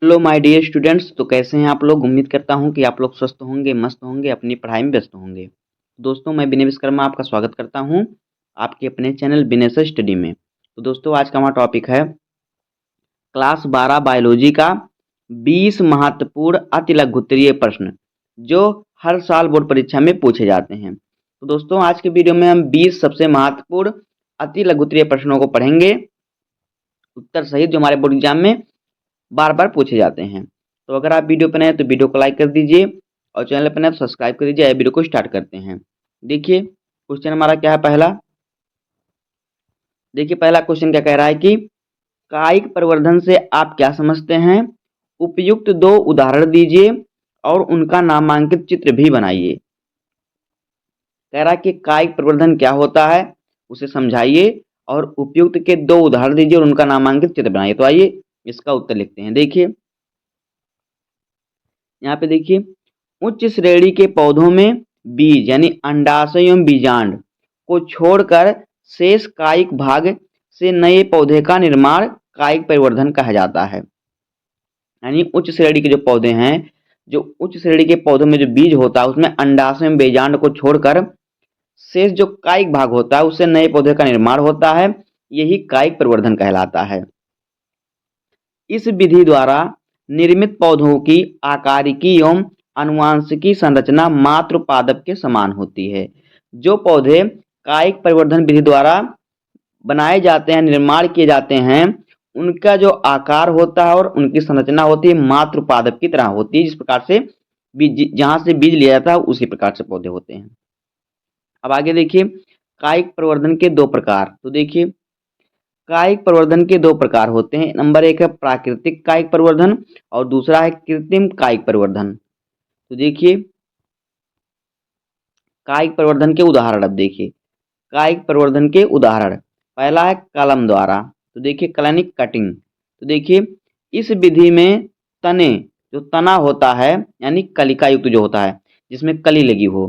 Hello my dear students. तो कैसे हैं आप लोग। उम्मीद करता हूं कि आप लोग स्वस्थ होंगे, मस्त होंगे, अपनी पढ़ाई में व्यस्त होंगे। दोस्तों, मैं विनय विश्वकर्मा आपका स्वागत करता हूं आपके अपने चैनल विनय सर स्टडी में। तो दोस्तों, आज का हमारा टॉपिक है क्लास 12 बायोलॉजी का 20 महत्वपूर्ण अति लघुत्तरीय प्रश्न जो हर साल बोर्ड परीक्षा में पूछे जाते हैं। तो दोस्तों, आज के वीडियो में हम 20 सबसे महत्वपूर्ण अति लघुत्तरीय प्रश्नों को पढ़ेंगे, उत्तर सहित, जो हमारे बोर्ड एग्जाम में बार बार पूछे जाते हैं। तो अगर आप वीडियो पर नए हैं तो वीडियो को लाइक कर दीजिए और चैनल पर नए हैं तो सब्सक्राइब कर दीजिए। वीडियो को स्टार्ट करते हैं। देखिए क्वेश्चन हमारा क्या है। पहला क्वेश्चन क्या कह रहा है कि कायिक प्रवर्धन से आप क्या समझते हैं। उपयुक्त 2 उदाहरण दीजिए और उनका नामांकित चित्र भी बनाइए। कह रहा है कि कायिक प्रवर्धन क्या होता है, उसे समझाइए और उपयुक्त के 2 उदाहरण दीजिए और उनका नामांकित चित्र बनाइए। तो आइए इसका उत्तर लिखते हैं। देखिए यहाँ पे देखिए, उच्च श्रेणी के पौधों में बीज यानी अंडाशय एवं बीजांड को छोड़कर शेष कायिक भाग से नए पौधे का निर्माण कायिक परिवर्धन कहा जाता है। यानी उच्च श्रेणी के जो पौधे हैं, जो उच्च श्रेणी के पौधों में जो बीज होता है उसमें अंडाशय एवं बीजांड को छोड़कर शेष जो कायिक भाग होता है उससे नए पौधे का निर्माण होता है। यही कायिक परिवर्धन कहलाता है। इस विधि द्वारा निर्मित पौधों की आकारिकी एवं आनुवंशिकी संरचना मात्र पादप के समान होती है। जो पौधे कायिक परिवर्धन विधि द्वारा बनाए जाते हैं, निर्माण किए जाते हैं, उनका जो आकार होता है और उनकी संरचना होती है मात्र पादप की तरह होती है। जिस प्रकार से बीज, जहां से बीज लिया जाता है उसी प्रकार से पौधे होते हैं। अब आगे देखिए, कायिक प्रवर्धन के 2 प्रकार। तो देखिए, कायिक प्रवर्धन के 2 प्रकार होते हैं। नंबर 1 है प्राकृतिक कायिक प्रवर्धन और दूसरा है कृत्रिम कायिक प्रवर्धन। तो देखिए कायिक प्रवर्धन के उदाहरण। अब देखिए कायिक प्रवर्धन के उदाहरण। पहला है कलम द्वारा। तो देखिए कलनिक कटिंग। तो देखिए इस विधि में तने, जो तना होता है यानी कलिका युक्त जो होता है जिसमें कली लगी हो,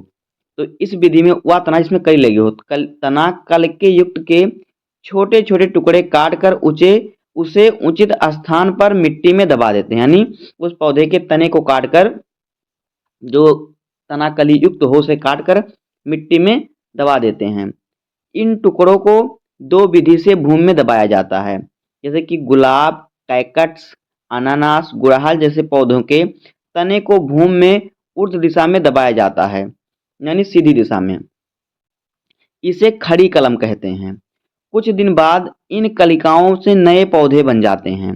तो इस विधि में वह तना जिसमें कली लगी हो, तना कल के युक्त के छोटे छोटे टुकड़े काट कर उसे उचित स्थान पर मिट्टी में दबा देते हैं। यानी उस पौधे के तने को काटकर, जो तना कली युक्त हो उसे काटकर मिट्टी में दबा देते हैं। इन टुकड़ों को 2 विधि से भूमि में दबाया जाता है, जैसे कि गुलाब, कैक्टस, अनानास, गुड़हल जैसे पौधों के तने को भूमि में ऊर्ध्व दिशा में दबाया जाता है, यानी सीधी दिशा में। इसे खड़ी कलम कहते हैं। कुछ दिन बाद इन कलिकाओं से नए पौधे बन जाते हैं।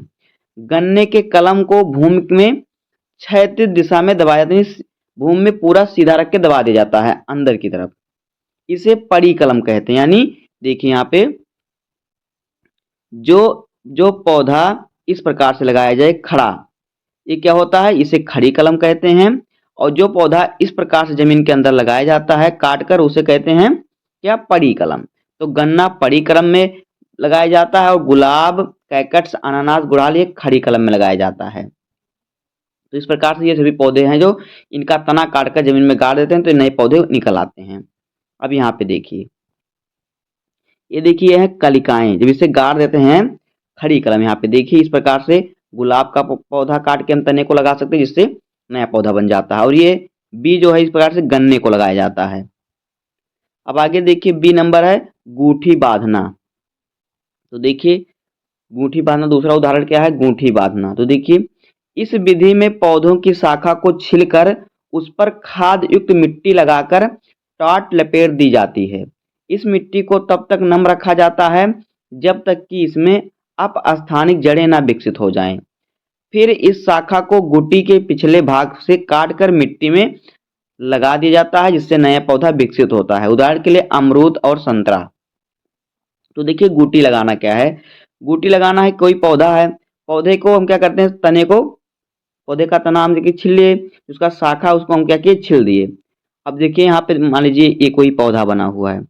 गन्ने के कलम को भूमि में क्षैतिज दिशा में दबाया जाता है, भूमि में पूरा सीधा रख के दबा दिया जाता है अंदर की तरफ। इसे पड़ी कलम कहते हैं। यानी देखिए यहाँ पे जो जो पौधा इस प्रकार से लगाया जाए खड़ा, ये क्या होता है, इसे खड़ी कलम कहते हैं। और जो पौधा इस प्रकार से जमीन के अंदर लगाया जाता है काटकर, उसे कहते हैं क्या, पड़ी कलम। तो गन्ना पड़ी कलम में लगाया जाता है और गुलाब, कैक्टस, अनानास, गुड़हल ये खड़ी कलम में लगाया जाता है। तो इस प्रकार से ये सभी पौधे हैं जो इनका तना काटकर जमीन में गाड़ देते हैं तो नए पौधे निकल आते हैं। अब यहाँ पे देखिए, ये देखिए ये है कलिकाएं, जब इसे गाड़ देते हैं खड़ी कलम। यहाँ पे देखिए इस प्रकार से गुलाब का पौधा काट के हम तने को लगा सकते हैं जिससे नया पौधा बन जाता है। और ये बी जो है इस प्रकार से गन्ने को लगाया जाता है। अब आगे देखिए बी नंबर है गूठी बांधना। तो देखिए गूठी बांधना, दूसरा उदाहरण क्या है, गूठी बांधना। तो देखिए इस विधि में पौधों की शाखा को छिलकर उस पर खाद युक्त मिट्टी लगाकर टाट लपेट दी जाती है। इस मिट्टी को तब तक नम रखा जाता है जब तक कि इसमें अपस्थानिक जड़ें ना विकसित हो जाएं। फिर इस शाखा को गुटी के पिछले भाग से काटकर मिट्टी में लगा दिया जाता है जिससे नया पौधा विकसित होता है। उदाहरण के लिए अमरूद और संतरा। तो देखिए गुटी लगाना क्या है। गुटी लगाना है, कोई पौधा है, पौधे को हम क्या करते हैं, तने को, पौधे का तना हम देखिए छील लिए, उसका शाखा उसको हम क्या किए, छील दिए। अब देखिए यहाँ पे मान लीजिए ये कोई पौधा बना हुआ है,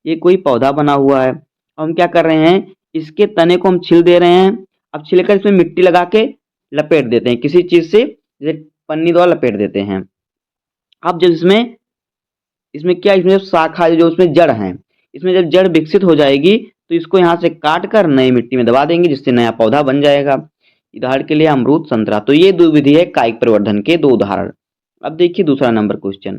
ये कोई पौधा बना हुआ है। अब हम क्या कर रहे हैं, इसके तने को हम छील दे रहे हैं। अब छिलकर इसमें मिट्टी लगा के लपेट देते हैं किसी चीज से, जैसे पन्नी द्वारा लपेट देते हैं। अब जब इसमें इसमें क्या, इसमें जब शाखा जो उसमें जड़ है, इसमें जब जड़ विकसित हो जाएगी तो इसको यहाँ से काट कर नई मिट्टी में दबा देंगे जिससे नया पौधा बन जाएगा। उदाहरण के लिए अमरूद, संतरा। तो ये दो विधि है कायिक प्रवर्धन के दो उदाहरण। अब देखिए दूसरा नंबर क्वेश्चन।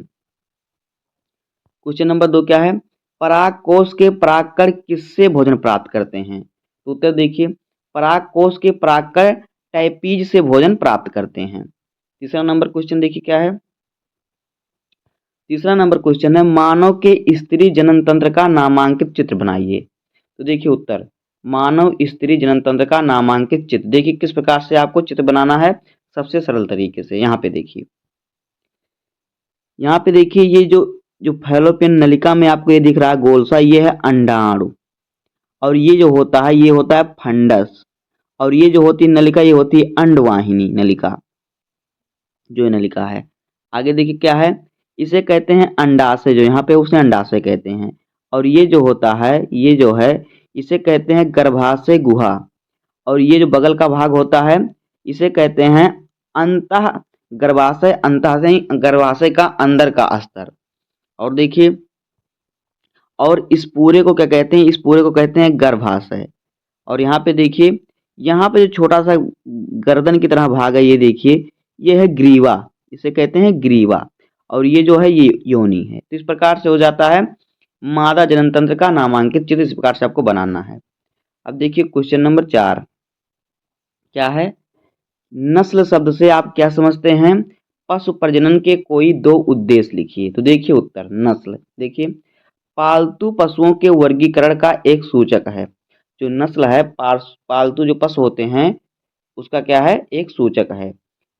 क्वेश्चन नंबर 2 क्या है? परागकोश के परागकण किससे भोजन प्राप्त करते हैं? तो उत्तर देखिए, परागकोश के परागकण टैपीज से भोजन प्राप्त करते हैं। तीसरा नंबर क्वेश्चन देखिए क्या है? तीसरा नंबर क्वेश्चन है मानव के स्त्री जनन तंत्र का नामांकित चित्र बनाइए। तो देखिए उत्तर, मानव स्त्री जनन तंत्र का नामांकित चित्र। देखिए किस प्रकार से आपको चित्र बनाना है सबसे सरल तरीके से। यहाँ पे देखिए, यहाँ पे देखिए ये जो जो फैलोपियन नलिका में आपको ये दिख रहा है गोल सा, ये है अंडाणु। और ये जो होता है ये होता है फंडस। और ये जो होती है नलिका ये होती है अंडवाहिनी नलिका, जो ये नलिका है। आगे देखिए क्या है, इसे कहते हैं अंडाशय, जो यहाँ पे उसे अंडाशय कहते हैं। और ये जो होता है ये जो है इसे कहते हैं गर्भाशय गुहा। और ये जो बगल का भाग होता है इसे कहते हैं अंतः गर्भाशय, अंतःशय गर्भाशय का अंदर का स्तर। और देखिए, और इस पूरे को क्या कहते हैं? इस पूरे को कहते हैं गर्भाशय। और यहाँ पे देखिए, यहाँ पे जो छोटा सा गर्दन की तरह भाग है ये देखिए, ये है ग्रीवा, इसे कहते हैं ग्रीवा। और ये जो है ये योनि है। तो इस प्रकार से हो जाता है मादा जनन तंत्र का नामांकित चित्र। इस प्रकार से आपको बनाना है। अब देखिए क्वेश्चन नंबर 4 क्या है? नस्ल शब्द से आप क्या समझते हैं? पशु प्रजनन के कोई दो उद्देश्य लिखिए। तो देखिए उत्तर, नस्ल देखिए पालतू पशुओं के वर्गीकरण का एक सूचक है। जो नस्ल है पालतू जो पशु होते हैं उसका क्या है? एक सूचक है,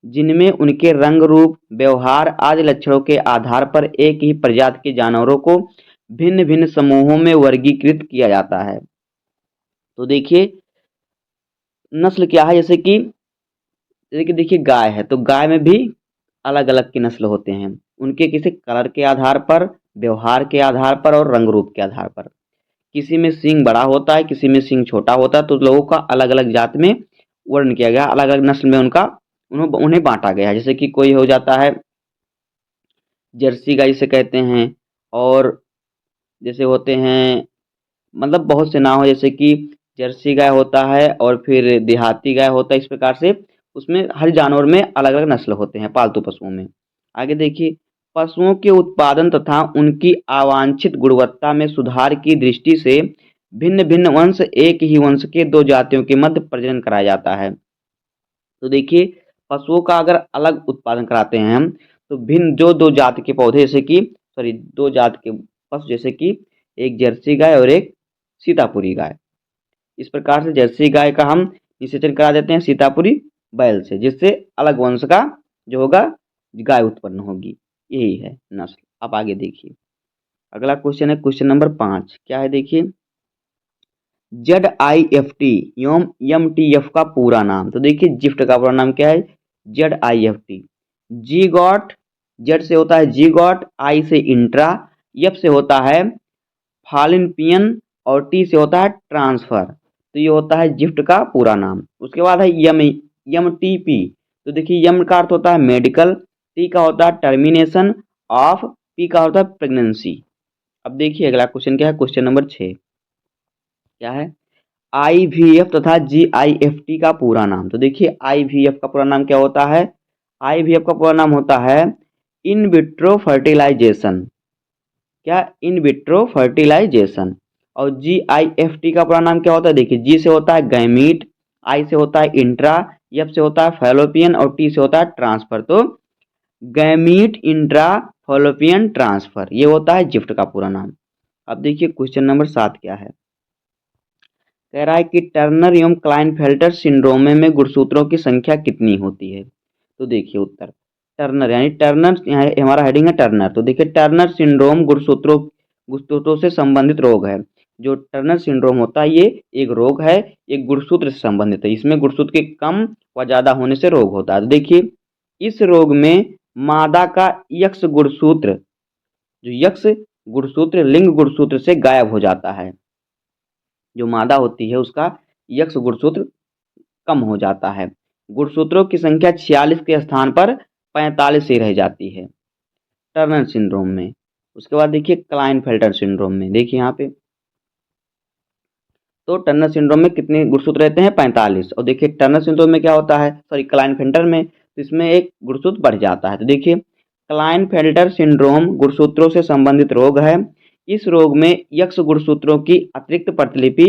जिनमें उनके रंग, रूप, व्यवहार आदि लक्षणों के आधार पर एक ही प्रजाति के जानवरों को भिन्न भिन्न समूहों में वर्गीकृत किया जाता है। तो देखिए नस्ल क्या है? जैसे कि देखिए गाय है, तो गाय में भी अलग अलग की नस्ल होते हैं। उनके किसी कलर के आधार पर, व्यवहार के आधार पर और रंग रूप के आधार पर। किसी में सींग बड़ा होता है, किसी में सींग छोटा होता है। तो लोगों का अलग अलग जात में वर्ण किया गया, अलग अलग नस्ल में उन्हें बांटा गया है। जैसे कि कोई हो जाता है जर्सी गाय से कहते हैं, और जैसे होते हैं मतलब बहुत से नाम हो, जैसे कि जर्सी गाय होता है और फिर देहाती गाय होता है। इस प्रकार से उसमें हर जानवर में अलग अलग नस्ल होते हैं पालतू पशुओं में। आगे देखिए, पशुओं के उत्पादन तथा उनकी अवांछित गुणवत्ता में सुधार की दृष्टि से भिन्न भिन्न वंश एक ही वंश के दो जातियों के मध्य प्रजनन कराया जाता है। तो देखिए पशुओं का अगर अलग उत्पादन कराते हैं हम, तो भिन्न जो दो जाति के पौधे जैसे कि दो जात के पशु, जैसे कि एक जर्सी गाय और एक सीतापुरी गाय। इस प्रकार से जर्सी गाय का हम निषेचन करा देते हैं सीतापुरी बैल से, जिससे अलग वंश का जो होगा गाय उत्पन्न होगी। यही है नस्ल। अब आगे देखिए, अगला क्वेश्चन है क्वेश्चन नंबर 5 क्या है? देखिए ZIFT एवं MTF का पूरा नाम। तो देखिए जिफ्ट का पूरा नाम क्या है? ZIFT। जी गॉट, जेड से होता है जी गॉट, आई से इंट्रा, एफ से होता है फालिनपियन और टी से होता है ट्रांसफर। तो ये होता है जिफ्ट का पूरा नाम। उसके बाद है MTP। तो देखिए यम का अर्थ होता है मेडिकल, टी का होता है टर्मिनेशन ऑफ, पी का होता है प्रेगनेंसी। अब देखिए अगला क्वेश्चन क्या है? क्वेश्चन नंबर 6 क्या है? IVF तथा GIFT का पूरा नाम। तो देखिए IVF का पूरा नाम क्या होता है? IVF का पूरा नाम होता है इन विट्रो फर्टिलाइजेशन। क्या? In vitro fertilization. और GIFT का पूरा नाम क्या होता है? देखिए जी से होता है गैमीट, आई से होता है इंट्रा, एफ से होता है फैलोपियन और टी से होता है ट्रांसफर। तो गैमीट इंट्रा फैलोपियन ट्रांसफर, ये होता है जिफ्ट का पूरा नाम। अब देखिए क्वेश्चन नंबर 7 क्या है? कह रहा है कि टर्नर एवं क्लाइनफेल्टर सिंड्रोम में गुणसूत्रों की संख्या कितनी होती है? तो देखिए उत्तर, टर्नर यानी टर्नर, यहाँ हमारा हेडिंग है टर्नर। तो देखिए टर्नर सिंड्रोम गुणसूत्रों से संबंधित रोग है। जो टर्नर सिंड्रोम होता है ये एक रोग है, एक गुणसूत्र से संबंधित है। इसमें गुणसूत्र के कम व ज्यादा होने से रोग होता है। तो देखिए इस रोग में मादा का यक्ष गुणसूत्र, जो यक्ष गुणसूत्र लिंग गुणसूत्र से गायब हो जाता है। जो मादा होती है उसका यक्ष गुणसूत्र कम हो जाता है। गुणसूत्रों की संख्या 46 के स्थान पर 45 ही रह जाती है टर्नर सिंड्रोम में। उसके बाद देखिए क्लाइनफेल्टर सिंड्रोम में, देखिए यहाँ पे तो टर्नर सिंड्रोम में कितने गुणसूत्र रहते हैं? 45। और देखिए टर्नर सिंड्रोम में क्या होता है, सॉरी क्लाइनफेल्टर में, तो इसमें एक गुणसूत्र बढ़ जाता है। तो देखिए क्लाइनफेल्टर सिंड्रोम गुणसूत्रों से संबंधित रोग है। इस रोग में यक्ष गुणसूत्रों की अतिरिक्त प्रतिलिपि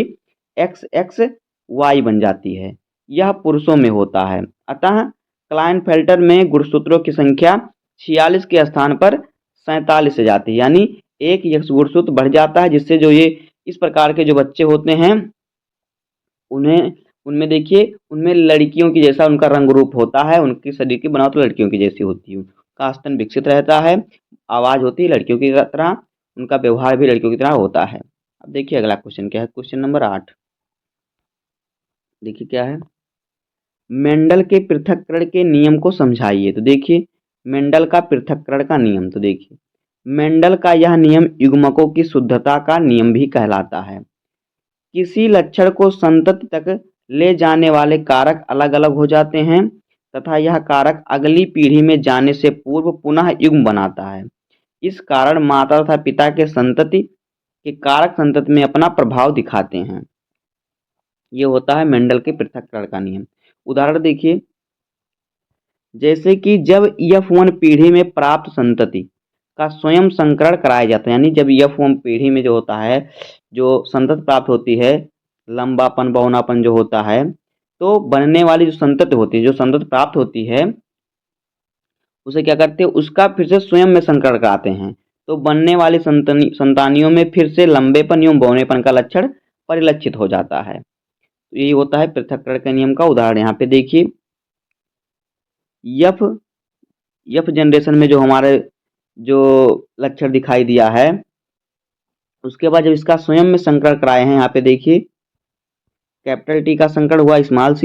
XXY बन जाती है। यह पुरुषों में होता है। अतः क्लाइनफेल्टर में गुणसूत्रों की संख्या 46 के स्थान पर 47 से जाती है, यानी एक यक्ष गुणसूत्र बढ़ जाता है, जिससे जो ये इस प्रकार के जो बच्चे होते हैं उन्हें उनमें देखिए उनमें लड़कियों की जैसा उनका रंग रूप होता है, उनकी शरीर की बनावट लड़कियों की जैसी होती है, उनका स्तन विकसित रहता है, आवाज होती है लड़कियों की तरह, उनका व्यवहार भी लड़कियों की तरह होता है। अब देखिए अगला क्वेश्चन क्या है, क्वेश्चन नंबर 8 देखिए क्या है, मेंडल के पृथक्करण के नियम को समझाइए। तो देखिए मेंडल का पृथक्करण का नियम, तो देखिए मेंडल का यह नियम युग्मकों की शुद्धता का नियम भी कहलाता है। किसी लक्षण को संतति तक ले जाने वाले कारक अलग अलग हो जाते हैं तथा यह कारक अगली पीढ़ी में जाने से पूर्व पुनः युग्म बनाता है। इस कारण माता तथा पिता के संतति के कारक संतति में अपना प्रभाव दिखाते हैं। ये होता है मेंडल के पृथक्करण का नियम। उदाहरण देखिए, जैसे कि जब F1 पीढ़ी में प्राप्त संतति का स्वयं संकरण कराया जाता है, यानी जब F1 पीढ़ी में जो होता है, जो संतति प्राप्त होती है, लंबापन बौनापन जो होता है, तो बनने वाली जो संतति होती है, जो संतति प्राप्त होती है, उसे क्या करते हैं, उसका फिर से स्वयं में संकरण कराते हैं। तो बनने वाली संतानियों में फिर से लंबेपन एवं बौनेपन का लक्षण परिलक्षित हो जाता है। तो यही होता है पृथक्करण के नियम का उदाहरण। यहाँ पे देखिए यफ जनरेशन में जो हमारे जो लक्षण दिखाई दिया है, उसके बाद जब इसका स्वयं में संकरण कराए हैं, यहाँ पे देखिए कैपिटल टी का संकरण हुआ स्मॉल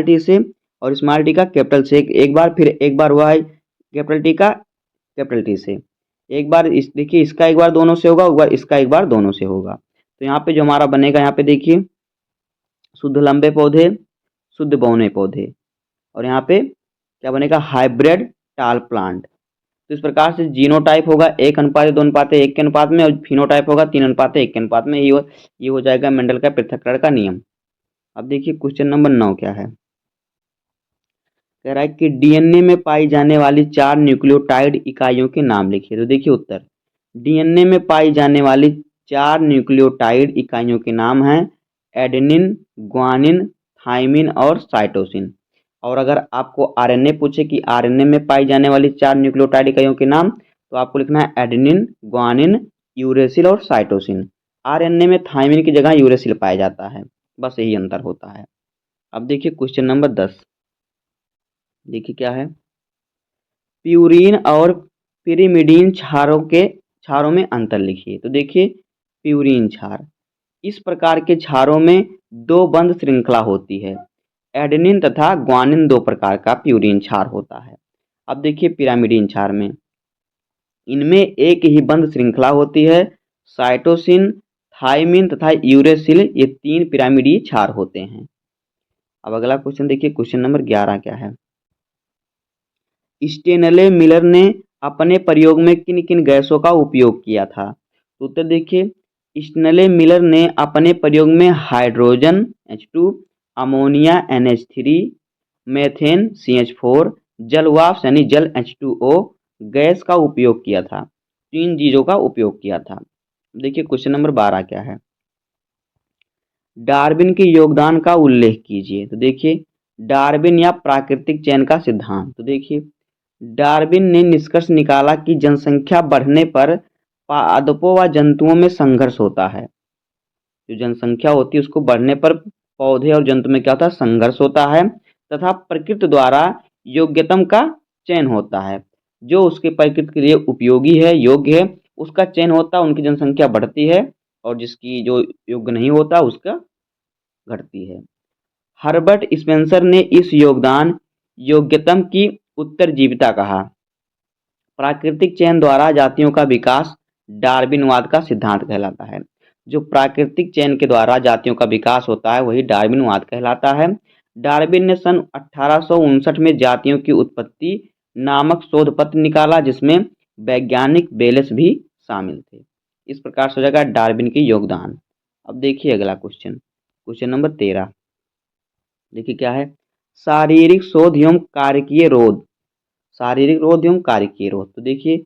टी से और स्मॉल टी का कैपिटल से एक बार, फिर एक बार हुआ है कैपिटल टी का कैपिटल टी से, एक बार देखिए इसका एक बार दोनों से होगा, एक बार इसका एक बार दोनों से होगा। तो यहाँ पे जो हमारा बनेगा, यहाँ पे देखिए शुद्ध लंबे पौधे, शुद्ध बौने पौधे, और यहाँ पे क्या बनेगा, हाइब्रिड टाल प्लांट। तो इस प्रकार से जीनोटाइप होगा 1:2:1 के अनुपात में, और फिनोटाइप होगा 3:1 के अनुपात में। ये हो जाएगा मेंडल का पृथक्करण का नियम। अब देखिए क्वेश्चन नंबर 9 क्या है, कह रहा है कि डीएनए में पाई जाने वाली 4 न्यूक्लियोटाइड इकाइयों के नाम लिखिए। तो देखिए उत्तर, डीएनए में पाई जाने वाली 4 न्यूक्लियोटाइड इकाइयों के नाम हैं एडेनिन, ग्वानिन, थाइमिन और साइटोसिन। और अगर आपको आरएनए पूछे कि आरएनए में पाई जाने वाली 4 न्यूक्लियोटाइड इकाइयों के नाम, तो आपको लिखना है एडेनिन, ग्वानिन, यूरेसिल और साइटोसिन। आरएनए में थाइमिन की जगह यूरेसिल पाया जाता है, बस यही अंतर होता है। अब देखिए क्वेश्चन नंबर 10 देखिए क्या है, प्यूरिन और पिरिमिडीन क्षारों में अंतर लिखिए। तो देखिए प्यूरिन क्षार, इस प्रकार के क्षारों में 2 बंध श्रृंखला होती है। एडेनिन तथा ग्वानिन 2 प्रकार का प्यूरिन क्षार होता है। अब देखिए पिरामिडीन क्षार में, इनमें एक ही बंध श्रृंखला होती है। साइटोसिन, थाइमिन तथा यूरेसिल ये 3 पिरामिडीय क्षार होते हैं। अब अगला क्वेश्चन देखिए, क्वेश्चन नंबर 11 क्या है, स्टेनले मिलर ने अपने प्रयोग में किन किन गैसों का उपयोग किया था। तो उत्तर देखिए, स्टेनले मिलर ने अपने प्रयोग में hydrogen H2, ammonia NH3, methane CH4, जल वाष्प यानी जल H2O गैस का उपयोग किया था। 3 चीजों का उपयोग किया था। देखिए क्वेश्चन नंबर 12 क्या है, डार्विन के योगदान का उल्लेख कीजिए। तो देखिए डार्विन या प्राकृतिक चयन का सिद्धांत, तो देखिए डार्विन ने निष्कर्ष निकाला कि जनसंख्या बढ़ने पर पादपों व जंतुओं में संघर्ष होता है। जो जनसंख्या होती है उसको बढ़ने पर पौधे और जंतु में क्या होता है, संघर्ष होता है, तथा प्रकृति द्वारा योग्यतम का चयन होता है। जो उसके प्रकृति के लिए उपयोगी है, योग्य है, उसका चयन होता है, उनकी जनसंख्या बढ़ती है, और जिसकी जो योग्य नहीं होता उसका घटती है। हर्बर्ट स्पेंसर ने इस योग्यतम की उत्तरजीविता कहा। प्राकृतिक चयन द्वारा जातियों का विकास डार्विनवाद का सिद्धांत कहलाता है। जो प्राकृतिक चयन के द्वारा जातियों का विकास होता है वही डार्विनवाद कहलाता है। डार्विन ने सन 1859 में जातियों की उत्पत्ति नामक शोध पत्र निकाला, जिसमें वैज्ञानिक बेलेस भी शामिल थे। इस प्रकार से हो जाएगा डार्विन के योगदान। अब देखिए अगला क्वेश्चन, क्वेश्चन नंबर 13 देखिए क्या है, शारीरिक शोध एवं कार्यकीय रोध। शारीरिक रोध एवं कार्यकीय रोध, तो देखिए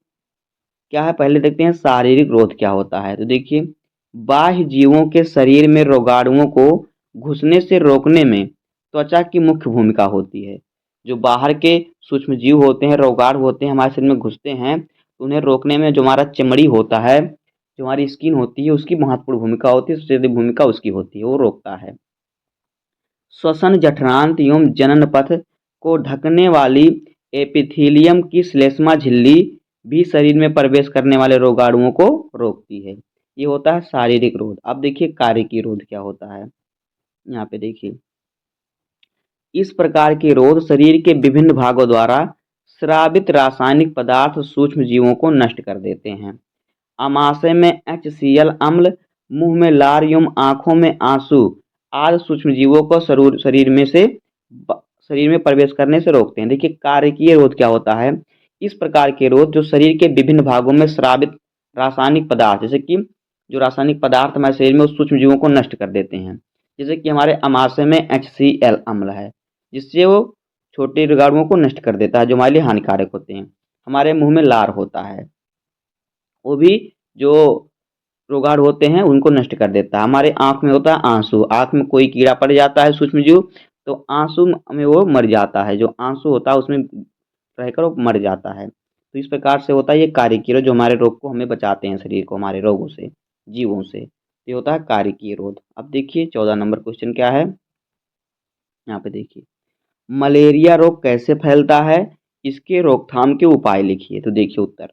क्या है, पहले देखते हैं शारीरिक रोध क्या होता है। तो देखिए बाह्य जीवों के शरीर में रोगाणुओं को घुसने से रोकने में त्वचा की मुख्य भूमिका होती है। जो बाहर के सूक्ष्म जीव होते हैं, रोगाणु होते हैं, हमारे शरीर में घुसते हैं, तो उन्हें रोकने में जो हमारा चमड़ी होता है, जो हमारी स्किन होती है, उसकी महत्वपूर्ण भूमिका होती है, सबसे बड़ी भूमिका उसकी होती है, वो रोकता है। श्वसन जठरांत एवं जनन पथ को ढकने वाली एपिथीलियम की श्लेष्मा झिल्ली भी शरीर में प्रवेश करने वाले रोगाणुओं को रोकती है। ये होता है शारीरिक रोध। अब देखिए कार्यकीय रोध क्या होता है, यहाँ पे देखिए इस प्रकार के रोध शरीर के विभिन्न भागों द्वारा स्रावित रासायनिक पदार्थ सूक्ष्म जीवों को नष्ट कर देते हैं। आमाशय में HCl अम्ल, मुंह में लार एवं आंखों में आंसू आदि सूक्ष्म जीवों को शरीर में प्रवेश करने से रोकते हैं। देखिए कार्यकीय रोध क्या होता है, इस प्रकार के रोध जो शरीर के विभिन्न भागों में स्रावित रासायनिक पदार्थ, जैसे कि जो रासायनिक पदार्थ हमारे शरीर में उस सूक्ष्म जीवों को नष्ट कर देते हैं। जैसे कि हमारे आमाशय में HCl अम्ल है, जिससे वो छोटे रोगाणुओं को नष्ट कर देता है जो हमारे लिए हानिकारक होते हैं। हमारे मुंह में लार होता है, वो भी जो रोगाणु होते हैं उनको नष्ट कर देता है। हमारे आँख में होता है आंसू, आँख में कोई कीड़ा पड़ जाता है सूक्ष्म जीव, तो आंसू में वो मर जाता है, जो आंसू होता है उसमें रहकर वो मर जाता है। तो इस प्रकार से होता है ये कार्यकीय रोध, जो हमारे रोग को हमें बचाते हैं, शरीर को हमारे रोगों से, जीवों से। ये होता है कार्यकीय रोध। अब देखिए 14 नंबर क्वेश्चन क्या है, यहाँ पे देखिए मलेरिया रोग कैसे फैलता है, इसके रोकथाम के उपाय लिखिए। तो देखिए उत्तर,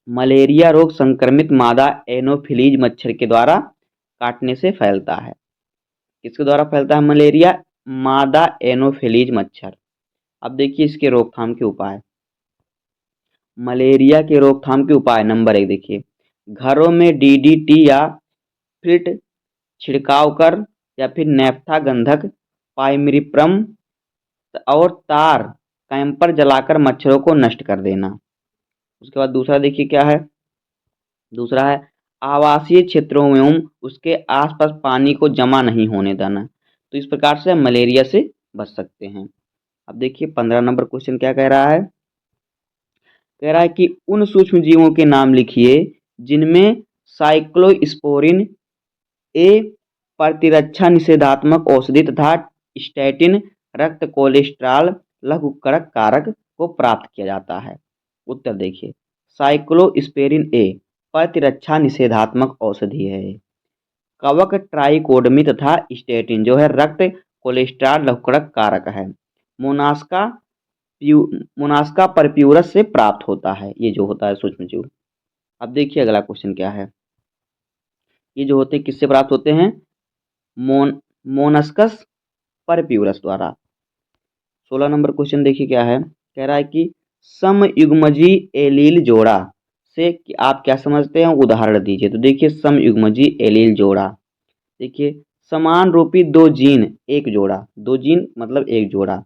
मलेरिया रोग संक्रमित मादा एनोफिलीज मच्छर के द्वारा काटने से फैलता है। किसके द्वारा फैलता है मलेरिया? मादा एनोफिलीज मच्छर। अब देखिए इसके रोकथाम के उपाय। मलेरिया के रोकथाम के उपाय नंबर 1 देखिए, घरों में DDT या फिट छिड़काव कर, या फिर नेफ्था गंधक, पाइमिरिप्रम और तार कैंपर जलाकर मच्छरों को नष्ट कर देना। उसके बाद दूसरा देखिए क्या है, दूसरा है आवासीय क्षेत्रों में उसके आसपास पानी को जमा नहीं होने देना। तो इस प्रकार से हम मलेरिया से बच सकते हैं। अब देखिए 15 नंबर क्वेश्चन क्या कह रहा है, कह रहा है कि उन सूक्ष्म जीवों के नाम लिखिए जिनमें साइक्लोस्पोरिन ए प्रतिरक्षा निषेधात्मक औषधि तथा स्टैटिन रक्त कोलेस्ट्रॉल लघुकणक कारक को प्राप्त किया जाता है। उत्तर देखिए, साइक्लोस्पोरिन ए प्रतिरक्षा निषेधात्मक औषधि है। कवक ट्राइकोडमी तथा स्टैटिन जो है रक्त कोलेस्ट्रॉल लघुकणक कारक है। मोनास्का परप्यूरस से प्राप्त होता है, ये जो होता है सूक्ष्म जीव। अब देखिए अगला क्वेश्चन क्या है, ये जो होते हैं किससे प्राप्त होते हैं? मोनस्कस परप्यूरस द्वारा। 16 नंबर क्वेश्चन देखिए क्या है, कह रहा है कि समयुग्मजी एलील जोड़ा से आप क्या समझते हैं, उदाहरण दीजिए। तो देखिए समयुग्मजी एलील जोड़ा, देखिए समान रूपी दो जीन एक जोड़ा, दो जीन मतलब एक जोड़ा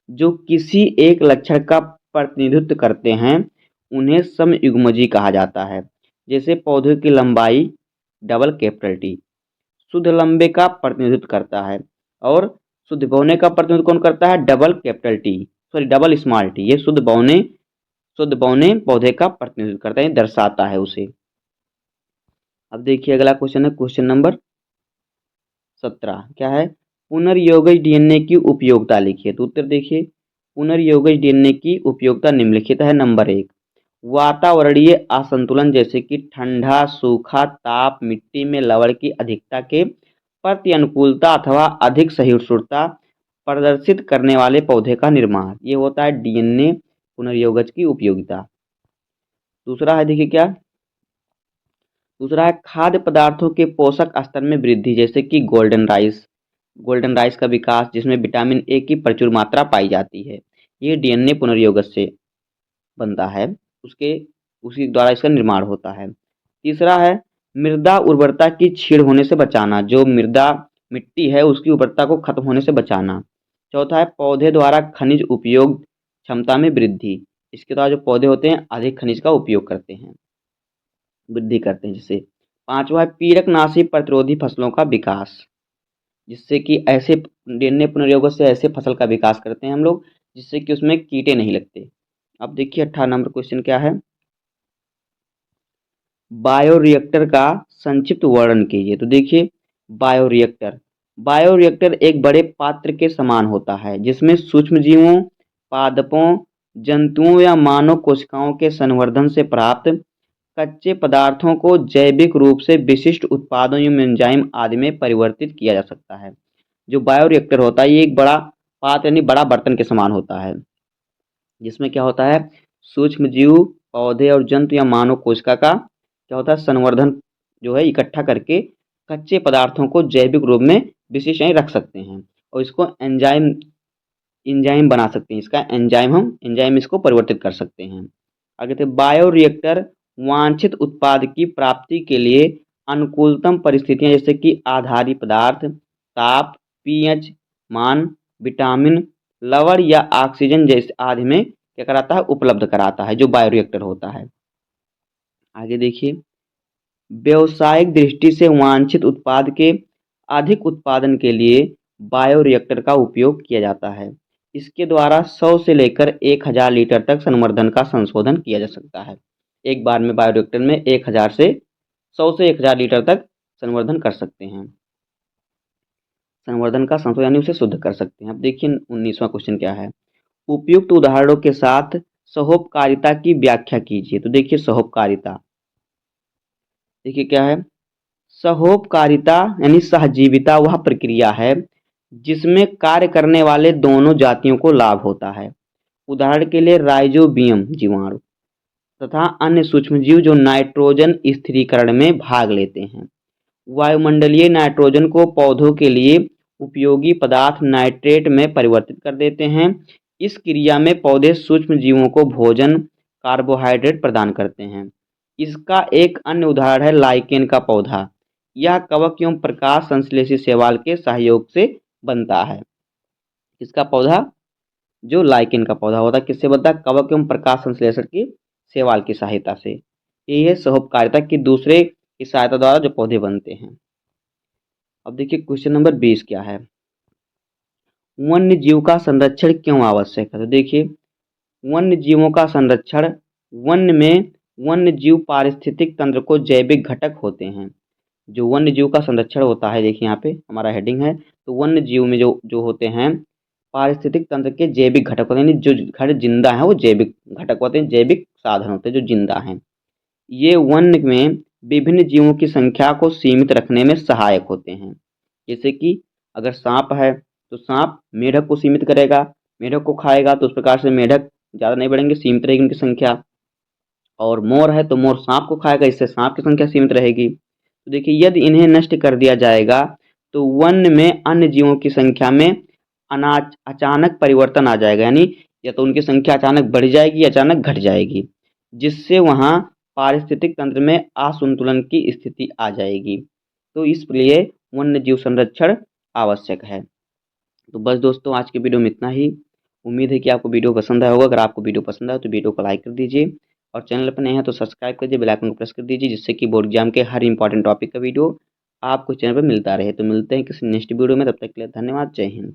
जो किसी एक लक्षण का प्रतिनिधित्व करते हैं, उन्हें समयुग्मजी कहा जाता है। जैसे पौधे की लंबाई डबल कैपिटल टी शुद्ध लंबे का प्रतिनिधित्व करता है, और शुद्ध बौने का प्रतिनिधित्व कौन करता है? Double capital T, sorry double small T. ये शुद्ध बौने पौधे का प्रतिनिधित्व करता है, दर्शाता है उसे। अब देखिए अगला क्वेश्चन है क्वेश्चन नंबर 17 क्या है, पुनर्योगज डीएनए की उपयोगिता लिखिए। तो उत्तर देखिए, पुनर्योगज डीएनए की उपयोगिता निम्नलिखित है। नंबर 1, वातावरणीय असंतुलन जैसे कि ठंडा, सूखा, ताप, मिट्टी में लवण की अधिकता के प्रति अनुकूलता अथवा अधिक सहिष्णुता प्रदर्शित करने वाले पौधे का निर्माण। ये होता है डीएनए पुनर्योगज की उपयोगिता। दूसरा है देखिए क्या, दूसरा है खाद्य पदार्थों के पोषक स्तर में वृद्धि जैसे कि गोल्डन राइस का विकास जिसमें विटामिन ए की प्रचुर मात्रा पाई जाती है। ये डीएनए पुनर्योगज से बनता है, उसी द्वारा इसका निर्माण होता है। तीसरा है मृदा उर्वरता की छीड़ होने से बचाना, जो मिट्टी है उसकी उर्वरता को खत्म होने से बचाना। चौथा है पौधे द्वारा खनिज उपयोग क्षमता में वृद्धि, इसके द्वारा जो पौधे होते हैं अधिक खनिज का उपयोग करते हैं, वृद्धि करते हैं जिससे। पांचवा है पीड़कनाशी प्रतिरोधी फसलों का विकास, जिससे कि ऐसे डीएनए पुनर्योगों से ऐसे फसल का विकास करते हैं हम लोग जिससे कि उसमें कीड़े नहीं लगते। अब देखिए 18 नंबर क्वेश्चन क्या है, बायोरिएक्टर का संक्षिप्त वर्णन कीजिए। तो देखिए बायोरिएक्टर, बायोरिएक्टर एक बड़े पात्र के समान होता है जिसमें सूक्ष्मजीवों, पादपों, जंतुओं या मानव कोशिकाओं के संवर्धन से प्राप्त कच्चे पदार्थों को जैविक रूप से विशिष्ट उत्पादों एवं एंजाइम आदि में परिवर्तित किया जा सकता है। जो बायोरिएक्टर होता है ये एक बड़ा पात्र यानी बड़ा बर्तन के समान होता है जिसमें क्या होता है, सूक्ष्म जीव, पौधे और जंतु या मानव कोशिका का क्या होता है, संवर्धन जो है इकट्ठा करके कच्चे पदार्थों को जैविक रूप में विशिष्ट यानी रख सकते हैं और इसको एंजाइम एंजाइम बना सकते हैं, इसका एंजाइम हम एंजाइम इसको परिवर्तित कर सकते हैं। आगे थे बायोरिएक्टर वांछित उत्पाद की प्राप्ति के लिए अनुकूलतम परिस्थितियां जैसे कि आधारी पदार्थ, ताप, पीएच मान, विटामिन, लवण या ऑक्सीजन जैसे आदि में क्या कराता है, उपलब्ध कराता है जो बायोरिएक्टर होता है। आगे देखिए व्यावसायिक दृष्टि से वांछित उत्पाद के अधिक उत्पादन के लिए बायोरिएक्टर का उपयोग किया जाता है। इसके द्वारा 100 से लेकर 1000 लीटर तक संवर्धन का संशोधन किया जा सकता है। एक बार में बायोरिएक्टर में 1000 से 100 से 1000 लीटर तक संवर्धन कर सकते हैं, संवर्धन का संशोधन यानी उसे शुद्ध कर सकते हैं। अब देखिए 19वां क्वेश्चन क्या है, उपयुक्त उदाहरणों के साथ सहोपकारिता की व्याख्या कीजिए। तो देखिए सहोपकारिता, देखिए क्या है, सहोपकारिता यानी सहजीविता वह प्रक्रिया है जिसमें कार्य करने वाले दोनों जातियों को लाभ होता है। उदाहरण के लिए राइजोबियम जीवाणु तथा अन्य सूक्ष्मजीव जो नाइट्रोजन स्थिरीकरण में भाग लेते हैं। वायुमंडलीय नाइट्रोजन को पौधों के लिए उपयोगी पदार्थ नाइट्रेट में परिवर्तित कर देते हैं। इस क्रिया में पौधे सूक्ष्म जीवों को भोजन कार्बोहाइड्रेट प्रदान करते हैं। इसका एक अन्य उदाहरण है लाइकेन का पौधा। यह कवक एवं प्रकाश संश्लेषी शैवाल के सहयोग से बनता है। इसका पौधा जो लाइकेन का पौधा होता है किससे बनता है, कवक एवं प्रकाश संश्लेषण की शैवाल की सहायता से। यही है सहोपकारिता की दूसरे की सहायता द्वारा जो पौधे बनते हैं। अब देखिए क्वेश्चन नंबर 20 क्या है, वन्य जीव का संरक्षण क्यों आवश्यक है। तो देखिए वन्य जीवों का संरक्षण, वन्य में वन्य जीव पारिस्थितिक तंत्र को जैविक घटक होते हैं। जो वन्य जीव का संरक्षण होता है, देखिए यहाँ पे हमारा हेडिंग है, तो वन्य जीव में जो जो होते हैं पारिस्थितिक तंत्र के जैविक घटक होते हैं, यानी जो घर जिंदा है वो जैविक घटक होते हैं, जैविक साधन होते हैं जो जिंदा हैं। ये वन्य में विभिन्न जीवों की संख्या को सीमित रखने में सहायक होते हैं। जैसे कि अगर सांप है तो सांप मेढक को सीमित करेगा, मेढक को खाएगा तो उस प्रकार से मेढक ज़्यादा नहीं बढ़ेंगे, सीमित रहेगी उनकी संख्या। और मोर है तो मोर सांप को खाएगा, इससे सांप की संख्या सीमित रहेगी। तो देखिए यदि इन्हें नष्ट कर दिया जाएगा तो वन में अन्य जीवों की संख्या में अचानक परिवर्तन आ जाएगा, यानी या तो उनकी संख्या अचानक बढ़ जाएगी या अचानक घट जाएगी, जिससे वहाँ पारिस्थितिक तंत्र में असंतुलन की स्थिति आ जाएगी। तो इसलिए वन्य जीव संरक्षण आवश्यक है। तो बस दोस्तों आज के वीडियो में इतना ही। उम्मीद है कि आपको वीडियो पसंद आया होगा। अगर आपको वीडियो पसंद आया तो वीडियो को लाइक कर दीजिए और चैनल पर नए हैं तो सब्सक्राइब कर दीजिए, बेल आइकन को प्रेस कर दीजिए, जिससे कि बोर्ड एग्जाम के हर इंपॉर्टेंट टॉपिक का वीडियो आपको चैनल पर मिलता रहे। तो मिलते हैं किसी नेक्स्ट वीडियो में, तब तक के लिए धन्यवाद। जय हिंद।